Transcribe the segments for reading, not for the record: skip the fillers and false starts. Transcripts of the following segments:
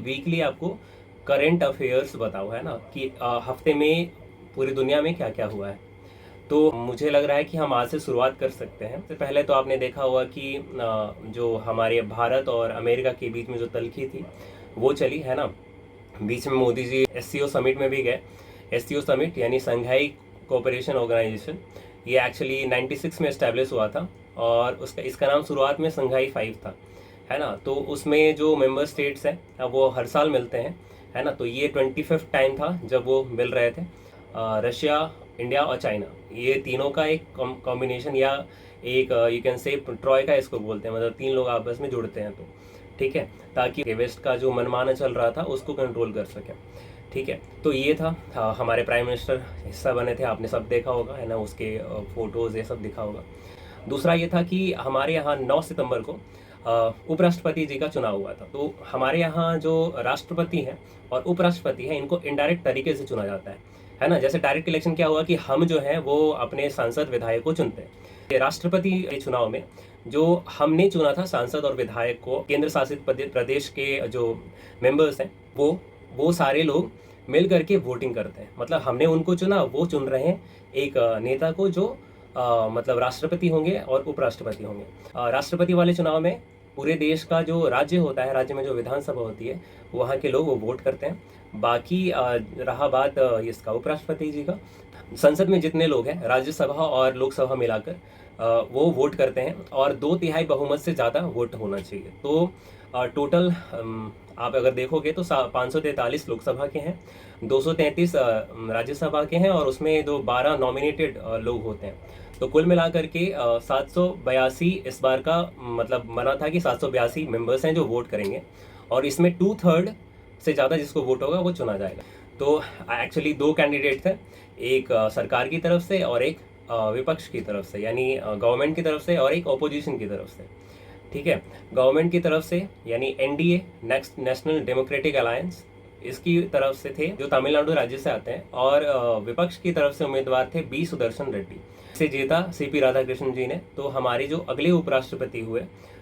Weekly आपको current affairs बताओ, है ना, कि हफ्ते में पूरी दुनिया में क्या क्या हुआ है। तो मुझे लग रहा है कि हम आज से शुरुआत कर सकते हैं। सबसे पहले तो आपने देखा होगा कि जो हमारे भारत और अमेरिका के बीच में जो तल्खी थी वो चली, है ना। बीच में मोदी जी एससीओ समिट में भी गए। एससीओ समिट यानी संघाई कोऑपरेशन ऑर्गेनाइजेशन, ये एक्चुअली 96 में इस्टेब्लिश हुआ था और उसका इसका नाम शुरुआत में संघाई 5 था, है ना। तो उसमें जो मेंबर स्टेट्स हैं अब वो हर साल मिलते हैं, है ना। तो ये 25th टाइम था जब वो मिल रहे थे। रशिया, इंडिया और चाइना, ये तीनों का एक कॉम्बिनेशन या एक यू कैन से ट्रॉय का इसको बोलते हैं, मतलब तीन लोग आपस में जुड़ते हैं। तो ठीक है, ताकि वेस्ट का जो मनमाना चल रहा था उसको कंट्रोल कर सके। ठीक है, तो ये था। हमारे प्राइम मिनिस्टर हिस्सा बने थे, आपने सब देखा होगा, है ना, उसके फोटोज़ ये सब दिखा होगा। दूसरा ये था कि हमारे यहाँ 9 सितंबर को उपराष्ट्रपति जी का चुनाव हुआ था। तो हमारे यहाँ जो राष्ट्रपति हैं और उपराष्ट्रपति हैं, इनको इनडायरेक्ट तरीके से चुना जाता है ना। जैसे डायरेक्ट इलेक्शन क्या हुआ कि हम जो हैं वो अपने सांसद विधायक को चुनते हैं। ये राष्ट्रपति के चुनाव में जो हमने चुना था सांसद और विधायक को, केंद्र शासित प्रदेश के जो मेंबर्स हैं वो सारे लोग मिल करके वोटिंग करते हैं। मतलब हमने उनको चुना, वो चुन रहे हैं एक नेता को जो मतलब राष्ट्रपति होंगे और उपराष्ट्रपति होंगे। राष्ट्रपति वाले चुनाव में पूरे देश का जो राज्य होता है, राज्य में जो विधानसभा होती है, वहाँ के लोग वो वोट करते हैं। बाकी रहा बात इसका उपराष्ट्रपति जी का, संसद में जितने लोग हैं, राज्यसभा और लोकसभा मिलाकर वो वोट करते हैं और 2/3 बहुमत से ज़्यादा वोट होना चाहिए। तो टोटल आप अगर देखोगे तो 543 लोकसभा के हैं, 233 राज्यसभा के हैं और उसमें 12 नॉमिनेटेड लोग होते हैं। तो कुल मिलाकर के 782 इस बार का मतलब बना था कि 782 मेंबर्स हैं जो वोट करेंगे और इसमें 2/3 से ज़्यादा जिसको वोट होगा वो चुना जाएगा। तो एक्चुअली 2 कैंडिडेट थे, एक सरकार की तरफ से और एक विपक्ष की तरफ से, यानी गवर्नमेंट की तरफ से और एक ऑपोजिशन की तरफ से। ठीक है, गवर्नमेंट की तरफ से यानी NDA, next national democratic alliance, इसकी तरफ से थे जो तमिलनाडु राज्य से आते हैं, और विपक्ष की तरफ से उम्मीदवार थे बी सुदर्शन रेड्डी। से जीता सीपी राधाकृष्णन जी ने। तो हमारे जो अगले उपराष्ट्रपति हुए,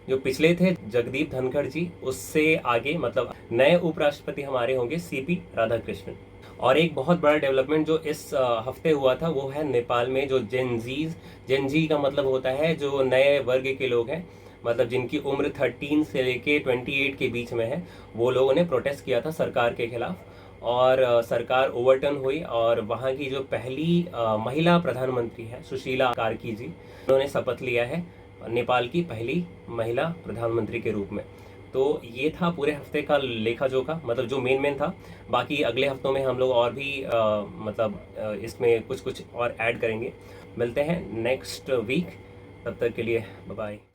जो पिछले थे जगदीप धनखड़ जी, उससे आगे मतलब नए उपराष्ट्रपति हमारे होंगे सीपी राधाकृष्णन। और एक बहुत बड़ा डेवलपमेंट जो इस हफ्ते हुआ था वो है नेपाल में जो जेनजी का मतलब होता है जो नए वर्ग के लोग हैं, मतलब जिनकी उम्र 13 से लेके 28 के बीच में है, वो लोगों ने प्रोटेस्ट किया था सरकार के खिलाफ और सरकार ओवरटर्न हुई और वहाँ की जो पहली महिला प्रधानमंत्री है सुशीला कार्की जी, उन्होंने शपथ लिया है नेपाल की पहली महिला प्रधानमंत्री के रूप में। तो ये था पूरे हफ्ते का लेखा जोखा, मतलब जो मेन था। बाकी अगले हफ्तों में हम लोग और भी मतलब इसमें कुछ और ऐड करेंगे। मिलते हैं नेक्स्ट वीक, तब तक के लिए बाय बाय।